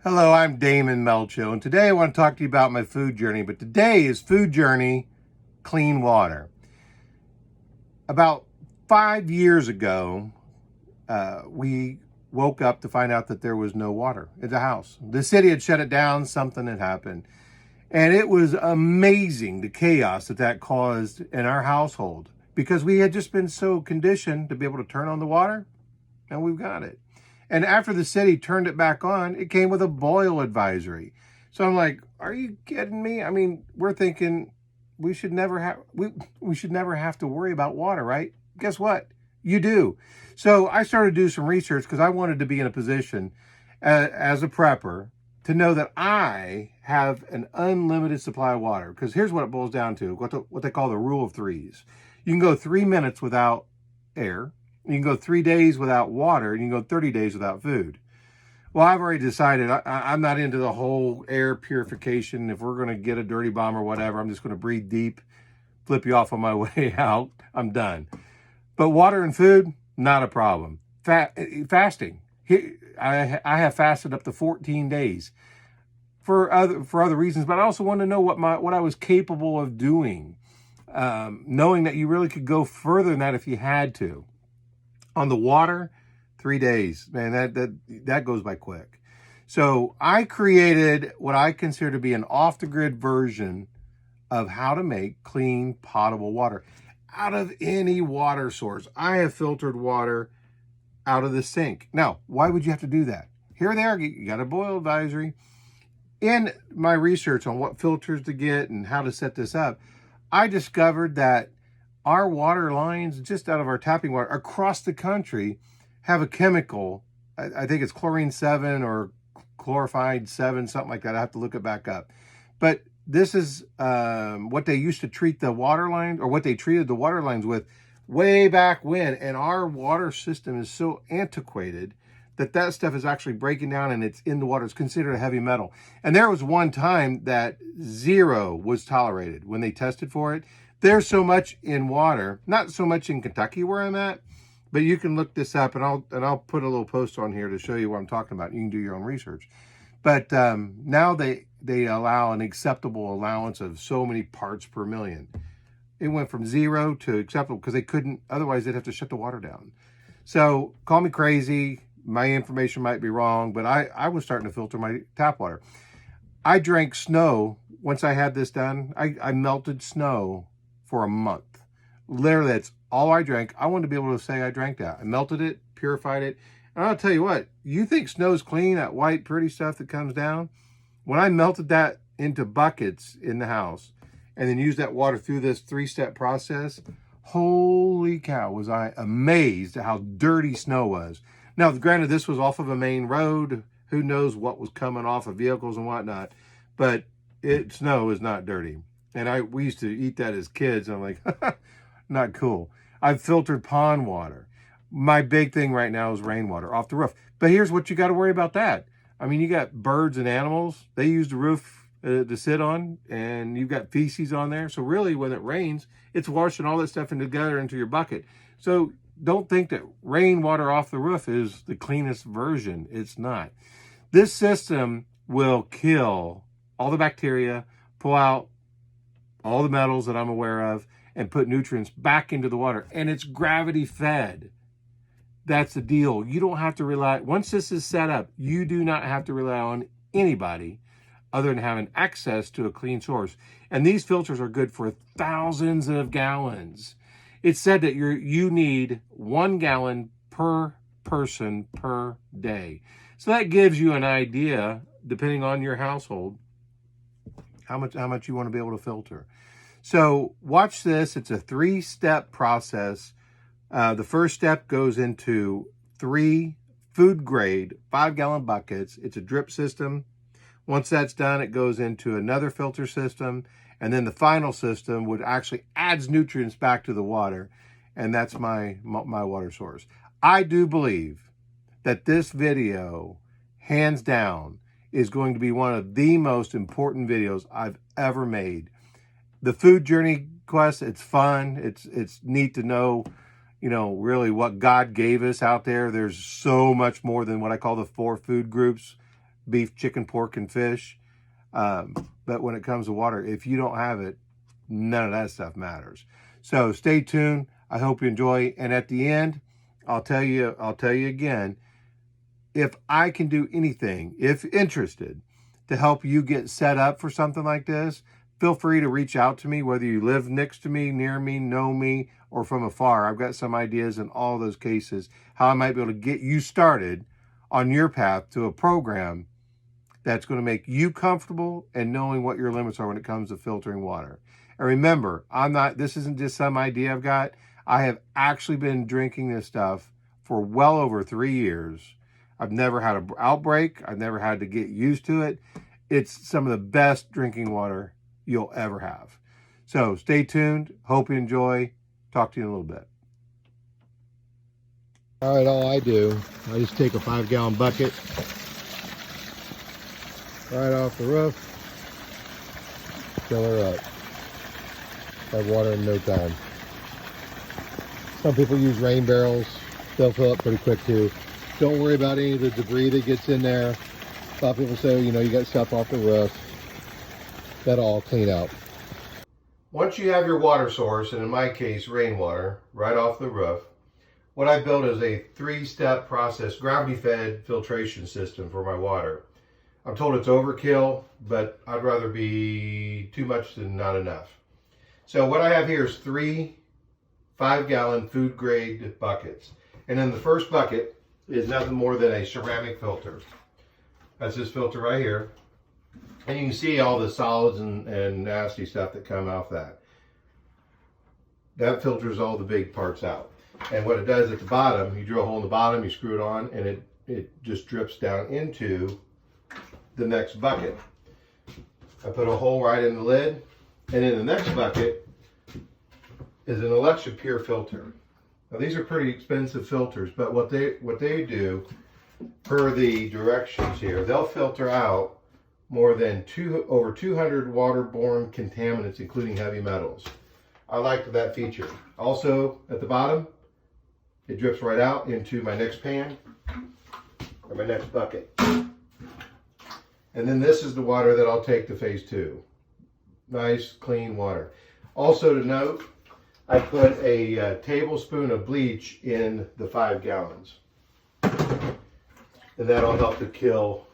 Hello, I'm Damon Melcho, and today I want to talk to you about my food journey. But today is Food Journey Clean Water. About 5 years ago, we woke up to find out that there was no water in the house. The city had shut it down, something had happened. And it was amazing the chaos that caused in our household because we had just been so conditioned to be able to turn on the water, and we've got it. And after the city turned it back on, it came with a boil advisory. So I'm like, are you kidding me? I mean, we're thinking we should never have to worry about water, right? Guess what? You do. So I started to do some research because I wanted to be in a position as a prepper to know that I have an unlimited supply of water. Because here's what it boils down to, what they call the rule of threes. You can go 3 minutes without air. You can go 3 days without water, and you can go 30 days without food. Well, I've already decided I'm not into the whole air purification. If we're going to get a dirty bomb or whatever, I'm just going to breathe deep, flip you off on my way out. I'm done. But water and food, not a problem. Fasting. I have fasted up to 14 days for other reasons, but I also want to know what I was capable of doing, knowing that you really could go further than that if you had to. On the water, 3 days, man, that goes by quick. So I created what I consider to be an off-the-grid version of how to make clean, potable water out of any water source. I have filtered water out of the sink. Now, why would you have to do that? Here they are, you got a boil advisory. In my research on what filters to get and how to set this up, I discovered that our water lines, just out of our tapping water across the country, have a chemical. I think it's chlorine 7 or chlorified 7, something like that. I have to look it back up. But this is what they used to treat the water line, or what they treated the water lines with way back when. And our water system is so antiquated that stuff is actually breaking down and it's in the water. It's considered a heavy metal. And there was one time that 0 was tolerated when they tested for it. There's so much in water, not so much in Kentucky where I'm at, but you can look this up, and I'll put a little post on here to show you what I'm talking about. You can do your own research. But now they allow an acceptable allowance of so many parts per million. It went from 0 to acceptable because they couldn't, otherwise they'd have to shut the water down. So call me crazy. My information might be wrong, but I was starting to filter my tap water. I drank snow. Once I had this done, I melted snow for a month. Literally, that's all I drank. I wanted to be able to say I drank that. I melted it, purified it. And I'll tell you what, you think snow's clean, that white, pretty stuff that comes down? When I melted that into buckets in the house and then used that water through this 3-step process, holy cow, was I amazed at how dirty snow was. Now, granted, this was off of a main road. Who knows what was coming off of vehicles and whatnot. But snow is not dirty. And we used to eat that as kids. I'm like, not cool. I've filtered pond water. My big thing right now is rainwater off the roof. But here's what you got to worry about that. I mean, you got birds and animals. They use the roof to sit on, and you've got feces on there. So really, when it rains, it's washing all that stuff together into your bucket. So don't think that rainwater off the roof is the cleanest version. It's not. This system will kill all the bacteria, pull out all the metals that I'm aware of, and put nutrients back into the water. And it's gravity fed. That's the deal. You don't have to rely, once this is set up, you do not have to rely on anybody other than having access to a clean source. And these filters are good for thousands of gallons. It's said that you need 1 gallon per person per day. So that gives you an idea, depending on your household, how much you want to be able to filter. So watch this. It's a 3-step process. The first step goes into 3 food-grade 5-gallon buckets. It's a drip system. Once that's done, it goes into another filter system. And then the final system would actually adds nutrients back to the water. And that's my water source. I do believe that this video, hands down, is going to be one of the most important videos I've ever made. The food journey quest, it's fun. It's neat to know, really what God gave us out there. There's so much more than what I call the 4 food groups. beef, chicken, pork, and fish. But when it comes to water, if you don't have it, none of that stuff matters. So stay tuned. I hope you enjoy. And at the end, I'll tell you again, if I can do anything, if interested, to help you get set up for something like this, feel free to reach out to me, whether you live next to me, near me, know me, or from afar. I've got some ideas in all those cases, how I might be able to get you started on your path to a program that's going to make you comfortable and knowing what your limits are when it comes to filtering water. And remember, this isn't just some idea I've got. I have actually been drinking this stuff for well over 3 years. I've never had an outbreak. I've never had to get used to it. It's some of the best drinking water you'll ever have. So stay tuned. Hope you enjoy. Talk to you in a little bit. All right, all I do, I just take a 5-gallon bucket right off the roof, fill her up. Have water in no time. Some people use rain barrels. They'll fill up pretty quick too. Don't worry about any of the debris that gets in there. A lot of people say, you know, you got stuff off the roof. That'll all clean out. Once you have your water source, and in my case, rainwater, right off the roof, what I built is a 3-step process, gravity-fed filtration system for my water. I'm told it's overkill, but I'd rather be too much than not enough. So what I have here is 3 5-gallon food-grade buckets. And in the first bucket is nothing more than a ceramic filter. That's this filter right here. And you can see all the solids and nasty stuff that come off that. That filters all the big parts out. And what it does at the bottom, you drill a hole in the bottom, you screw it on, and it just drips down into the next bucket. I put a hole right in the lid, and in the next bucket is an Alexa Pure filter. Now these are pretty expensive filters, but what they do, per the directions here, they'll filter out more than over 200 waterborne contaminants, including heavy metals. I like that feature. Also, at the bottom, it drips right out into my next pan or my next bucket. And then this is the water that I'll take to phase 2. Nice, clean water. Also to note, I put a tablespoon of bleach in the 5 gallons. And that'll help to kill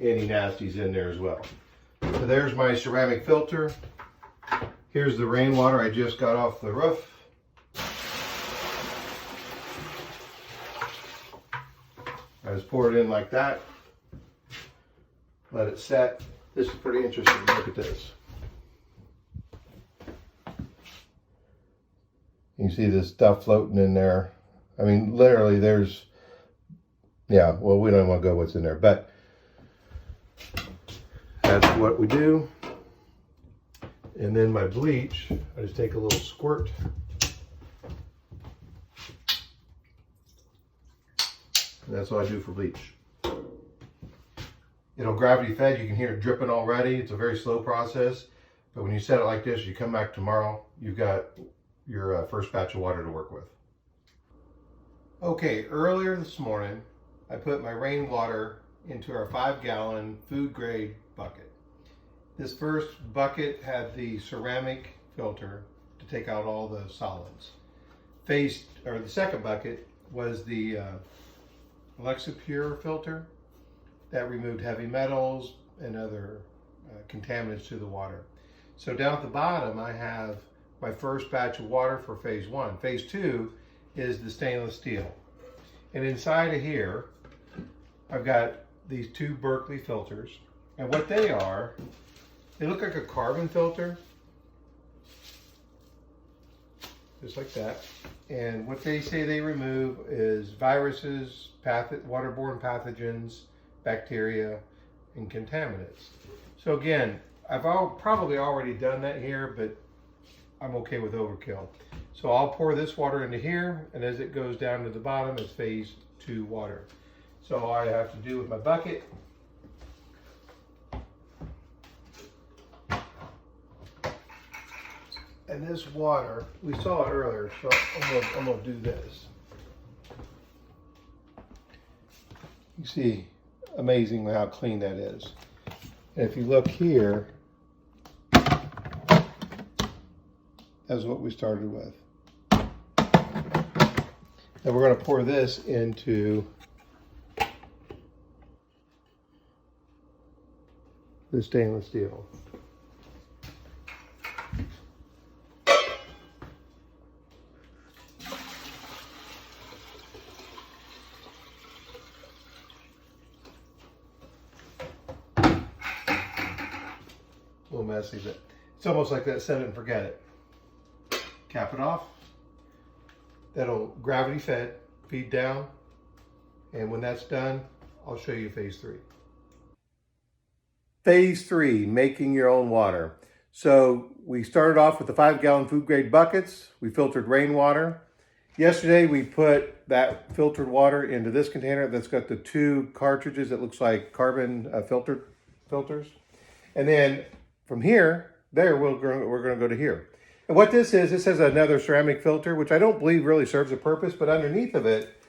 any nasties in there as well. So there's my ceramic filter. Here's the rainwater I just got off the roof. I just pour it in like that. Let it set. This is pretty interesting. Look at this. You see this stuff floating in there. I mean, literally there's, yeah, well, we don't want to go what's in there, but that's what we do. And then my bleach, I just take a little squirt. And that's what I do for bleach. It'll gravity fed. You can hear it dripping already. It's a very slow process. But when you set it like this, you come back tomorrow, you've got your first batch of water to work with. Okay, earlier this morning, I put my rainwater into our 5-gallon food grade bucket. This first bucket had the ceramic filter to take out all the solids. The second bucket was the Alexa Pure filter that removed heavy metals and other contaminants to the water. So down at the bottom, I have my first batch of water for phase 1. Phase 2 is the stainless steel. And inside of here, I've got these 2 Berkeley filters. And what they are, they look like a carbon filter. Just like that. And what they say they remove is viruses, waterborne pathogens, bacteria, and contaminants. So again, I've probably already done that here, but I'm okay with overkill. So I'll pour this water into here, and as it goes down to the bottom, it's phase 2 water. So all I have to do with my bucket, and this water, we saw it earlier, so I'm gonna do this. You see, amazing how clean that is. And if you look here, that's what we started with. And we're going to pour this into the stainless steel. A little messy, but it's almost like that set it and forget it. Cap it off. That'll gravity fed, feed down. And when that's done, I'll show you phase 3. Phase 3, making your own water. So we started off with the 5-gallon food grade buckets. We filtered rainwater. Yesterday we put that filtered water into this container that's got the 2 cartridges that looks like carbon filters. And then from here, we're going to go to here. And what this has another ceramic filter, which I don't believe really serves a purpose, but underneath of it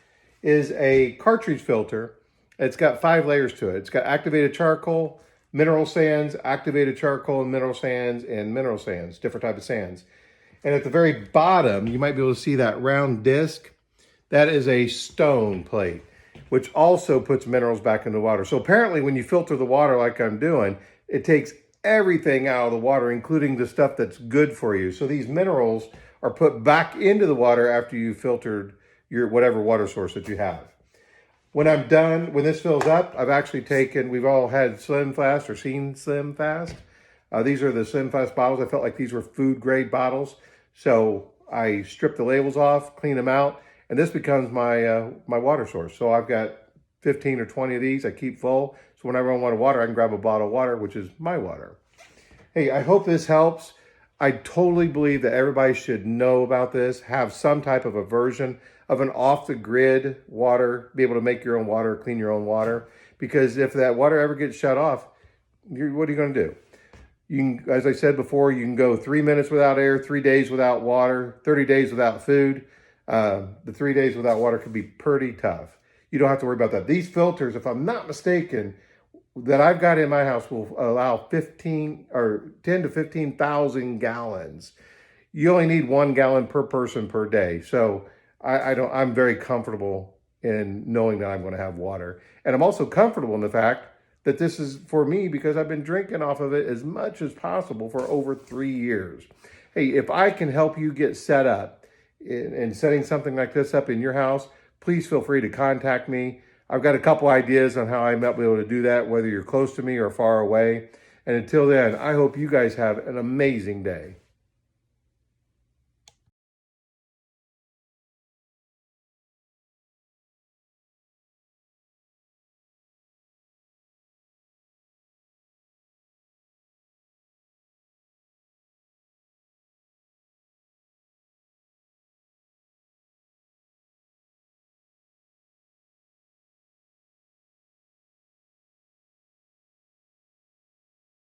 is a cartridge filter. It's got 5 layers to it. It's got activated charcoal, mineral sands, activated charcoal and mineral sands, different type of sands. And at the very bottom, you might be able to see that round disc. That is a stone plate, which also puts minerals back into the water. So apparently when you filter the water like I'm doing, it takes everything out of the water, including the stuff that's good for you. So these minerals are put back into the water after you filtered your whatever water source that you have. When I'm done, when this fills up, I've actually taken, we've all had Slim Fast or seen Slim Fast. These are the Slim Fast bottles. I felt like these were food grade bottles. So I stripped the labels off, clean them out, and this becomes my my water source. So I've got 15 or 20 of these I keep full. So whenever I want water, I can grab a bottle of water, which is my water. Hey, I hope this helps. I totally believe that everybody should know about this, have some type of a version of an off-the-grid water, be able to make your own water, clean your own water. Because if that water ever gets shut off, what are you going to do? You can, as I said before, you can go 3 minutes without air, 3 days without water, 30 days without food. The 3 days without water could be pretty tough. You don't have to worry about that. These filters, if I'm not mistaken, that I've got in my house will allow 10 to 15,000 gallons. You only need 1 gallon per person per day. So I'm very comfortable in knowing that I'm going to have water. And I'm also comfortable in the fact that this is for me because I've been drinking off of it as much as possible for over 3 years. Hey, if I can help you get set up in setting something like this up in your house, please feel free to contact me. I've got a couple ideas on how I might be able to do that, whether you're close to me or far away. And until then, I hope you guys have an amazing day.